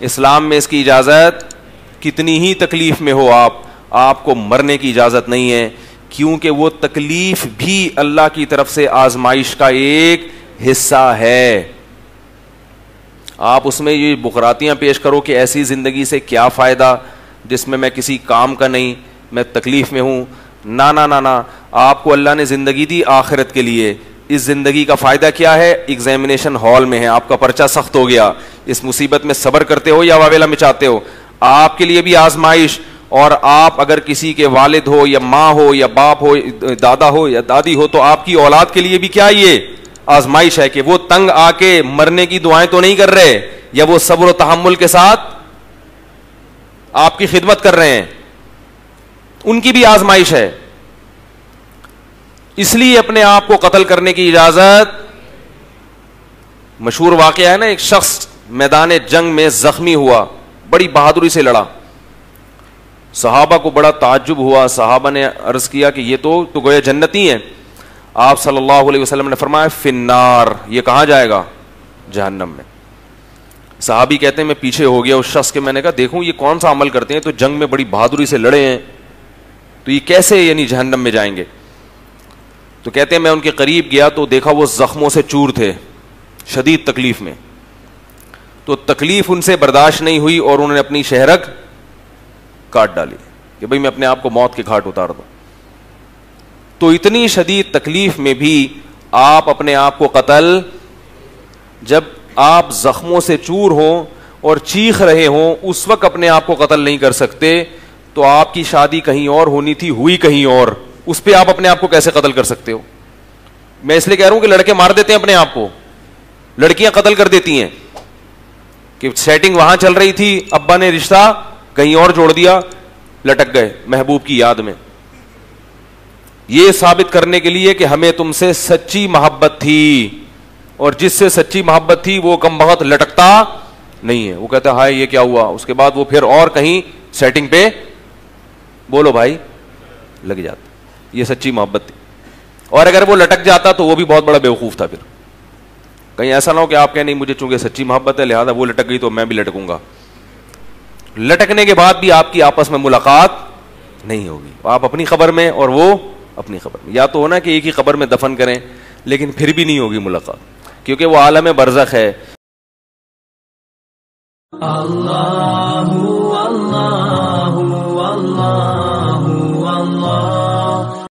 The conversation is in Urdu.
اسلام میں اس کی اجازت کتنی ہی تکلیف میں ہو آپ کو مرنے کی اجازت نہیں ہے، کیونکہ وہ تکلیف بھی اللہ کی طرف سے آزمائش کا ایک حصہ ہے. آپ اس میں یہ بکراتیاں پیش کرو کہ ایسی زندگی سے کیا فائدہ جس میں کسی کام کا نہیں، میں تکلیف میں ہوں. نہ آپ کو اللہ نے زندگی دی آخرت کے لیے. اس زندگی کا فائدہ کیا ہے؟ ایگزامینیشن ہال میں ہے، آپ کا پرچہ سخت ہو گیا، اس مصیبت میں صبر کرتے ہو یا واویلا مچاتے ہو. آپ کے لیے بھی آزمائش، اور آپ اگر کسی کے والد ہو یا ماں ہو یا باپ ہو، دادا ہو یا دادی ہو، تو آپ کی اولاد کے لیے بھی کیا یہ آزمائش ہے کہ وہ تنگ آ کے مرنے کی دعائیں تو نہیں کر رہے، یا وہ صبر و تحمل کے ساتھ آپ کی خدمت کر رہے ہیں. ان کی بھی آزمائش ہے. اس لیے اپنے آپ کو قتل کرنے کی اجازت. مشہور واقعہ ہے نا، ایک شخص میدان جنگ میں زخمی ہوا، بڑی بہادری سے لڑا. صحابہ کو بڑا تعجب ہوا. صحابہ نے عرض کیا کہ یہ تو گویا جنتی ہیں. آپ صلی اللہ علیہ وسلم نے فرمایا فی النار، یہ کہاں جائے گا؟ جہنم میں. صحابی کہتے ہیں میں پیچھے ہو گیا اس شخص کے، میں نے کہا دیکھوں یہ کون سا عمل کرتے ہیں، تو جنگ میں بڑی بہادری سے لڑے ہیں، تو یہ کیسے یعنی جہنم میں جائیں گے؟ تو کہتے ہیں میں ان کے قریب گیا تو دیکھا وہ زخموں سے چور تھے، شدید تکلیف میں. تو تکلیف ان سے برداشت نہیں ہوئی اور انہوں نے اپنی شہرک کاٹ ڈالی کہ بھئی میں اپنے آپ کو موت کے گھاٹ اتار دوں. تو اتنی شدید تکلیف میں بھی آپ اپنے آپ کو قتل، جب آپ زخموں سے چور ہوں اور چیخ رہے ہوں اس وقت اپنے آپ کو قتل نہیں کر سکتے، تو آپ کی شادی کہیں اور ہونی تھی، ہوئی کہیں اور، اس پہ آپ اپنے آپ کو کیسے قتل کر سکتے ہو؟ میں اس لیے کہہ رہا ہوں کہ لڑکے مار دیتے ہیں اپنے آپ کو، لڑکیاں قتل کر دیتی ہیں کہ سیٹنگ وہاں چل رہی تھی، ابا نے رشتہ کہیں اور جوڑ دیا، لٹک گئے محبوب کی یاد میں. یہ ثابت کرنے کے لیے کہ ہمیں تم سے سچی محبت تھی، اور جس سے سچی محبت تھی وہ کم بخت لٹکتا نہیں ہے. وہ کہتا ہے ہائے یہ کیا ہوا، اس کے بعد وہ پھر اور کہیں سیٹنگ پہ بولو بھائی لگ جاتا. یہ سچی محبت تھی. اور اگر وہ لٹک جاتا تو وہ بھی بہت بڑا بیوقوف تھا. پھر کہیں ایسا نہ ہو کہ آپ کہیں نہیں مجھے چونکہ سچی محبت ہے لہذا وہ لٹک گئی تو میں بھی لٹکوں گا. لٹکنے کے بعد بھی آپ کی آپس میں ملاقات نہیں ہوگی، آپ اپنی خبر میں اور وہ اپنی خبر میں. یا تو ہونا کہ ایک ہی خبر میں دفن کریں، لیکن پھر بھی نہیں ہوگی ملاقات، کیونکہ وہ عالم برزخ ہے. اللہ